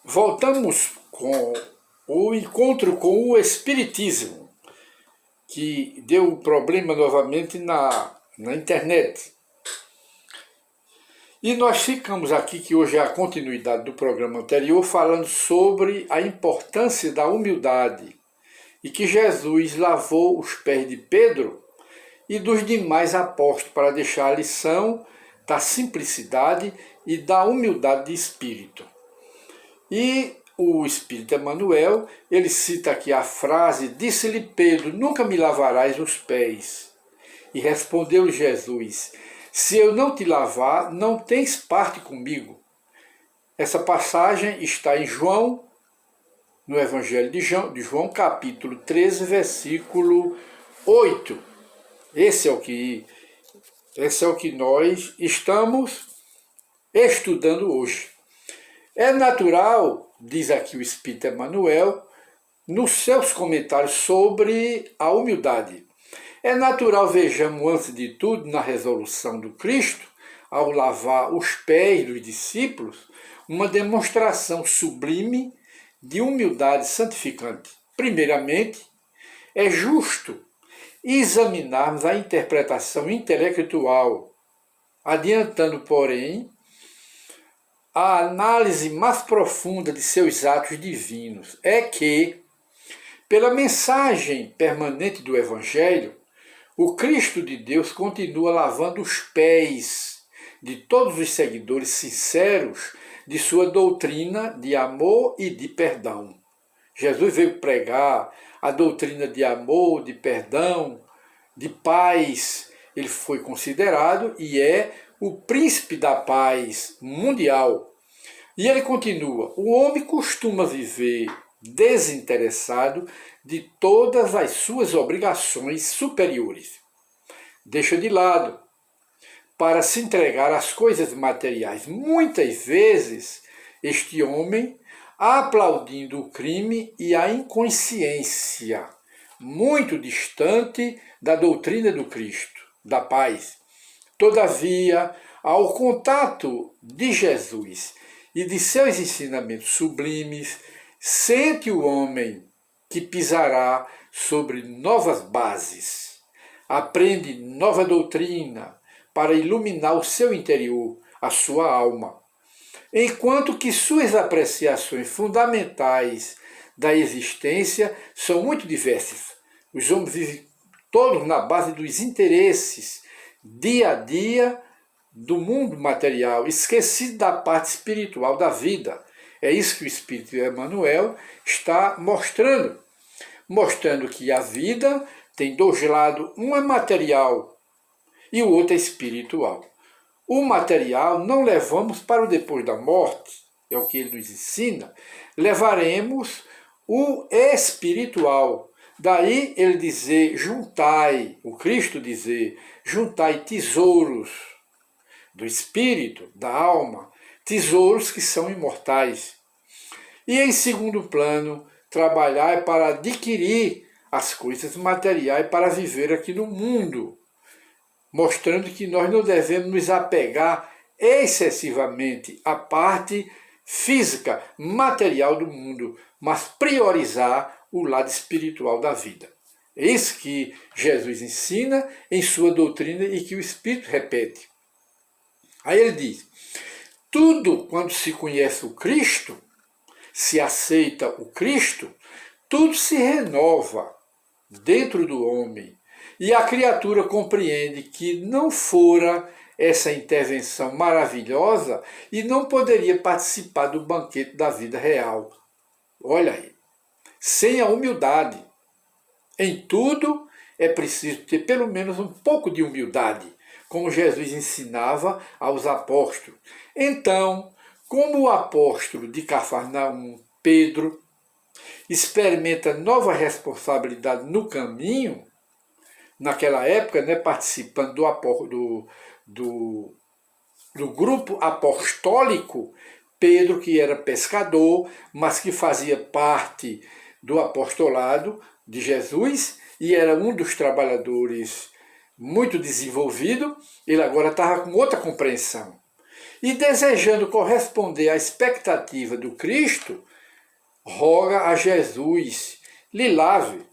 Voltamos com o encontro com o Espiritismo, que deu problema novamente na internet. E nós ficamos aqui, que hoje é a continuidade do programa anterior, falando sobre a importância da humildade e que Jesus lavou os pés de Pedro e dos demais apóstolos para deixar a lição da simplicidade e da humildade de espírito. E o Espírito Emmanuel, ele cita aqui a frase: disse-lhe Pedro, nunca me lavarás os pés. E respondeu Jesus: se eu não te lavar, não tens parte comigo. Essa passagem está em João, no Evangelho de João, capítulo 13, versículo 8. Esse é o que nós estamos estudando hoje. É natural, diz aqui o Espírito Emmanuel, nos seus comentários sobre a humildade. É natural, vejamos antes de tudo, na resolução do Cristo, ao lavar os pés dos discípulos, uma demonstração sublime de humildade santificante. Primeiramente, é justo examinarmos a interpretação intelectual, adiantando, porém, a análise mais profunda de seus atos divinos. É que, pela mensagem permanente do Evangelho, o Cristo de Deus continua lavando os pés de todos os seguidores sinceros de sua doutrina de amor e de perdão. Jesus veio pregar a doutrina de amor, de perdão, de paz. Ele foi considerado e é o príncipe da paz mundial. E ele continua: o homem costuma viver desinteressado de todas as suas obrigações superiores. Deixa de lado para se entregar às coisas materiais. Muitas vezes, este homem, aplaudindo o crime e a inconsciência, muito distante da doutrina do Cristo, da paz. Todavia, ao contato de Jesus e de seus ensinamentos sublimes, sente o homem que pisará sobre novas bases, aprende nova doutrina para iluminar o seu interior, a sua alma, enquanto que suas apreciações fundamentais da existência são muito diversas. Os homens vivem todos na base dos interesses, dia a dia, do mundo material, esquecido da parte espiritual da vida. É isso que o Espírito Emmanuel está mostrando que a vida tem dois lados, um é material e o outro é espiritual. O material não levamos para o depois da morte, é o que ele nos ensina, levaremos o espiritual. Daí ele dizer, juntai, o Cristo dizer, juntai tesouros do espírito, da alma, tesouros que são imortais. E em segundo plano, trabalhar para adquirir as coisas materiais para viver aqui no mundo, mostrando que nós não devemos nos apegar excessivamente à parte física, material do mundo, mas priorizar o lado espiritual da vida. É isso que Jesus ensina em sua doutrina e que o Espírito repete. Aí ele diz: tudo quando se conhece o Cristo, se aceita o Cristo, tudo se renova dentro do homem. E a criatura compreende que não fora essa intervenção maravilhosa e não poderia participar do banquete da vida real. Olha aí, sem a humildade. Em tudo é preciso ter pelo menos um pouco de humildade, como Jesus ensinava aos apóstolos. Então, como o apóstolo de Cafarnaum, Pedro, experimenta nova responsabilidade no caminho, naquela época, participando do grupo apostólico, Pedro, que era pescador, mas que fazia parte do apostolado de Jesus e era um dos trabalhadores muito desenvolvido, ele agora estava com outra compreensão. E desejando corresponder à expectativa do Cristo, roga a Jesus lhe lave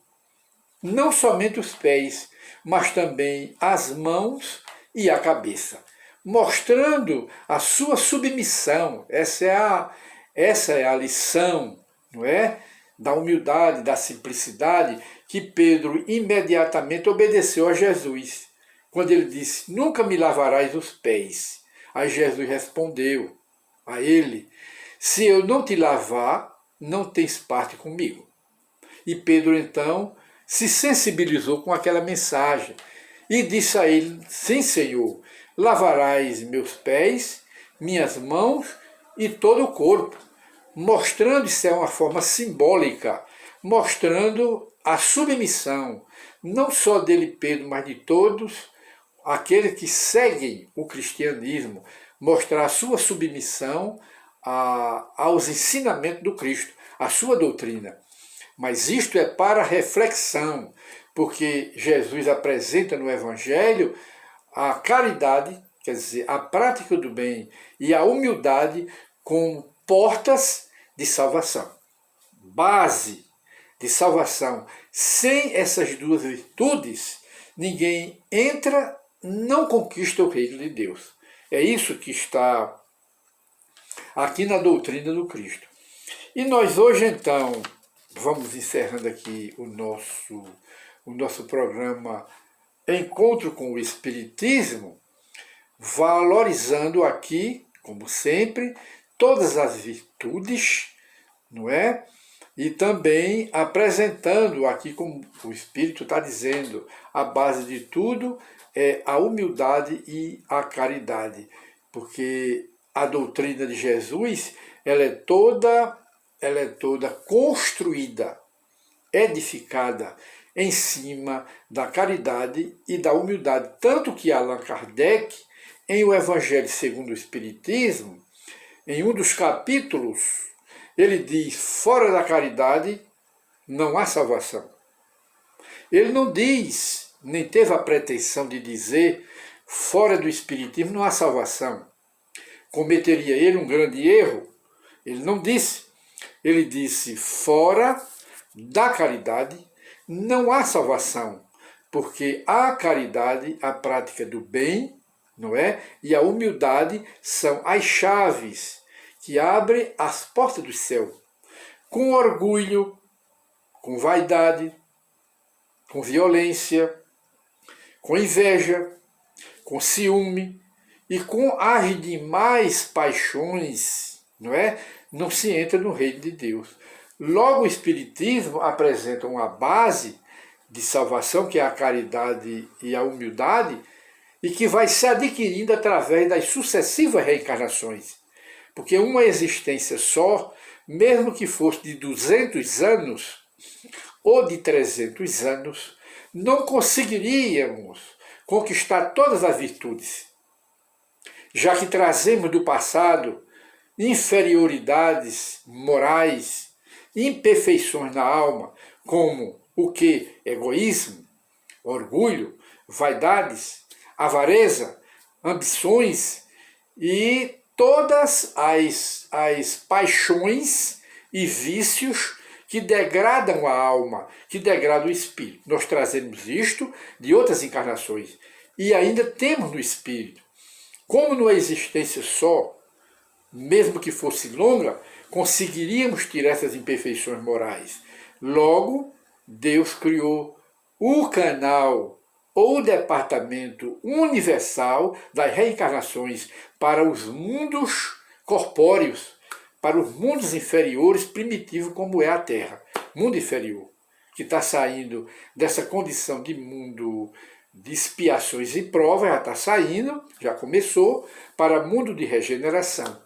não somente os pés, mas também as mãos e a cabeça, mostrando a sua submissão. Essa é a lição, não é? Da humildade, da simplicidade, que Pedro imediatamente obedeceu a Jesus, quando ele disse: nunca me lavarás os pés. Aí Jesus respondeu a ele: se eu não te lavar, não tens parte comigo. E Pedro então se sensibilizou com aquela mensagem e disse a ele: sim, Senhor, lavarás meus pés, minhas mãos e todo o corpo, mostrando, isso é uma forma simbólica, mostrando a submissão, não só dele, Pedro, mas de todos aqueles que seguem o cristianismo, mostrar a sua submissão aos ensinamentos do Cristo, a sua doutrina. Mas isto é para reflexão, porque Jesus apresenta no Evangelho a caridade, quer dizer, a prática do bem e a humildade como portas de salvação, base de salvação. Sem essas duas virtudes, ninguém entra, não conquista o reino de Deus. É isso que está aqui na doutrina do Cristo. E nós hoje, então, vamos encerrando aqui o nosso programa Encontro com o Espiritismo, valorizando aqui, como sempre, todas as virtudes, não é? E também apresentando aqui, como o Espírito está dizendo, a base de tudo é a humildade e a caridade, porque a doutrina de Jesus ela é toda construída, edificada em cima da caridade e da humildade. Tanto que Allan Kardec, em O Evangelho segundo o Espiritismo, em um dos capítulos, ele diz: fora da caridade não há salvação. Ele não diz, nem teve a pretensão de dizer, fora do Espiritismo não há salvação. Cometeria ele um grande erro? Ele não disse. Ele disse: fora da caridade não há salvação, porque a caridade, a prática do bem, não é? E a humildade são as chaves que abrem as portas do céu. Com orgulho, com vaidade, com violência, com inveja, com ciúme e com as demais paixões, não é? Não se entra no reino de Deus. Logo, o Espiritismo apresenta uma base de salvação, que é a caridade e a humildade, e que vai se adquirindo através das sucessivas reencarnações. Porque uma existência só, mesmo que fosse de 200 anos ou de 300 anos, não conseguiríamos conquistar todas as virtudes, já que trazemos do passado inferioridades morais, imperfeições na alma, como o que? Egoísmo, orgulho, vaidades, avareza, ambições e todas as paixões e vícios que degradam a alma, que degradam o espírito. Nós trazemos isto de outras encarnações e ainda temos no espírito. Como numa existência só, mesmo que fosse longa, conseguiríamos tirar essas imperfeições morais. Logo, Deus criou o canal ou o departamento universal das reencarnações para os mundos corpóreos, para os mundos inferiores primitivos como é a Terra, mundo inferior, que está saindo dessa condição de mundo de expiações e provas, já está saindo, já começou, para mundo de regeneração.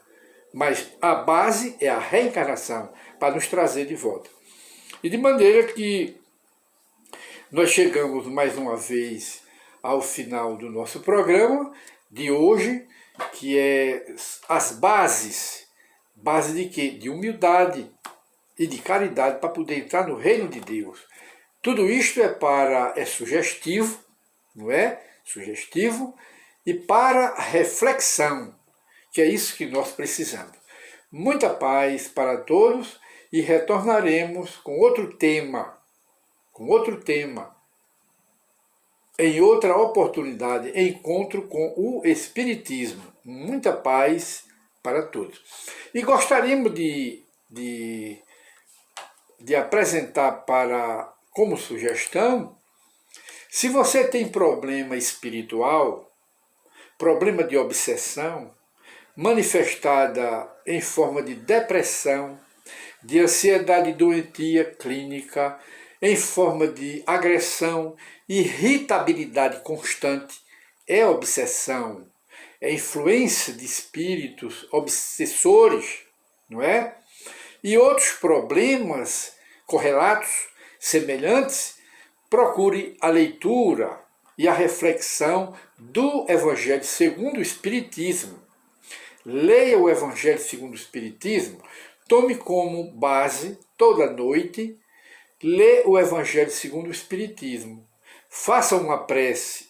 Mas a base é a reencarnação, para nos trazer de volta. E de maneira que nós chegamos mais uma vez ao final do nosso programa de hoje, que é as bases. Base de quê? De humildade e de caridade para poder entrar no reino de Deus. Tudo isto é sugestivo, não é? Sugestivo, e para reflexão, que é isso que nós precisamos. Muita paz para todos e retornaremos com outro tema, em outra oportunidade, encontro com o Espiritismo. Muita paz para todos. E gostaríamos de apresentar como sugestão, se você tem problema espiritual, problema de obsessão, manifestada em forma de depressão, de ansiedade doentia clínica, em forma de agressão, irritabilidade constante, é obsessão, é influência de espíritos obsessores, não é? E outros problemas correlatos, semelhantes, procure a leitura e a reflexão do Evangelho segundo o Espiritismo. Leia o Evangelho segundo o Espiritismo, tome como base, toda noite, lê o Evangelho segundo o Espiritismo. Faça uma prece,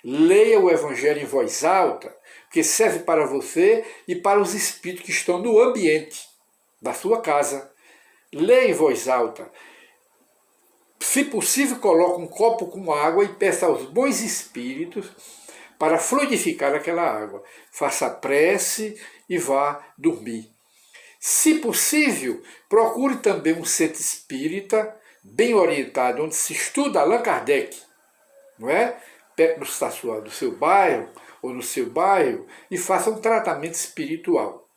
leia o Evangelho em voz alta, porque serve para você e para os espíritos que estão no ambiente da sua casa. Leia em voz alta. Se possível, coloque um copo com água e peça aos bons espíritos para fluidificar aquela água. Faça a prece e vá dormir. Se possível, procure também um centro espírita bem orientado, onde se estuda Allan Kardec, não é? Perto do seu bairro ou no seu bairro, e faça um tratamento espiritual.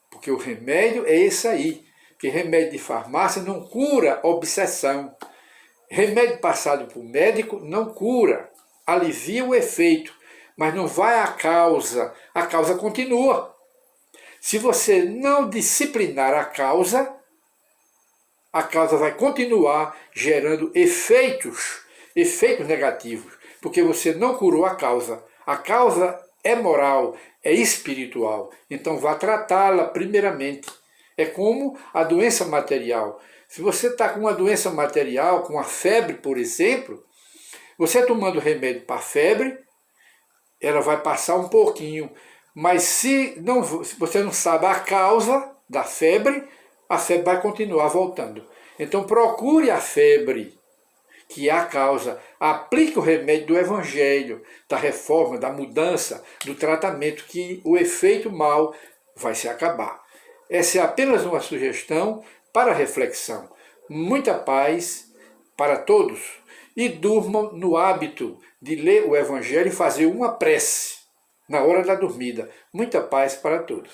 Porque o remédio é esse aí. Porque remédio de farmácia não cura obsessão. Remédio passado por médico não cura, alivia o efeito, mas não vai à causa. A causa continua. Se você não disciplinar a causa vai continuar gerando efeitos negativos, porque você não curou a causa. A causa é moral, é espiritual, então vá tratá-la primeiramente. É como a doença material. Se você está com uma doença material, com a febre, por exemplo, você tomando remédio para a febre, ela vai passar um pouquinho. Mas se você não sabe a causa da febre, a febre vai continuar voltando. Então procure a febre, que é a causa. Aplique o remédio do Evangelho, da reforma, da mudança, do tratamento, que o efeito mal vai se acabar. Essa é apenas uma sugestão para reflexão. Muita paz para todos e durmam no hábito de ler o Evangelho e fazer uma prece na hora da dormida. Muita paz para todos.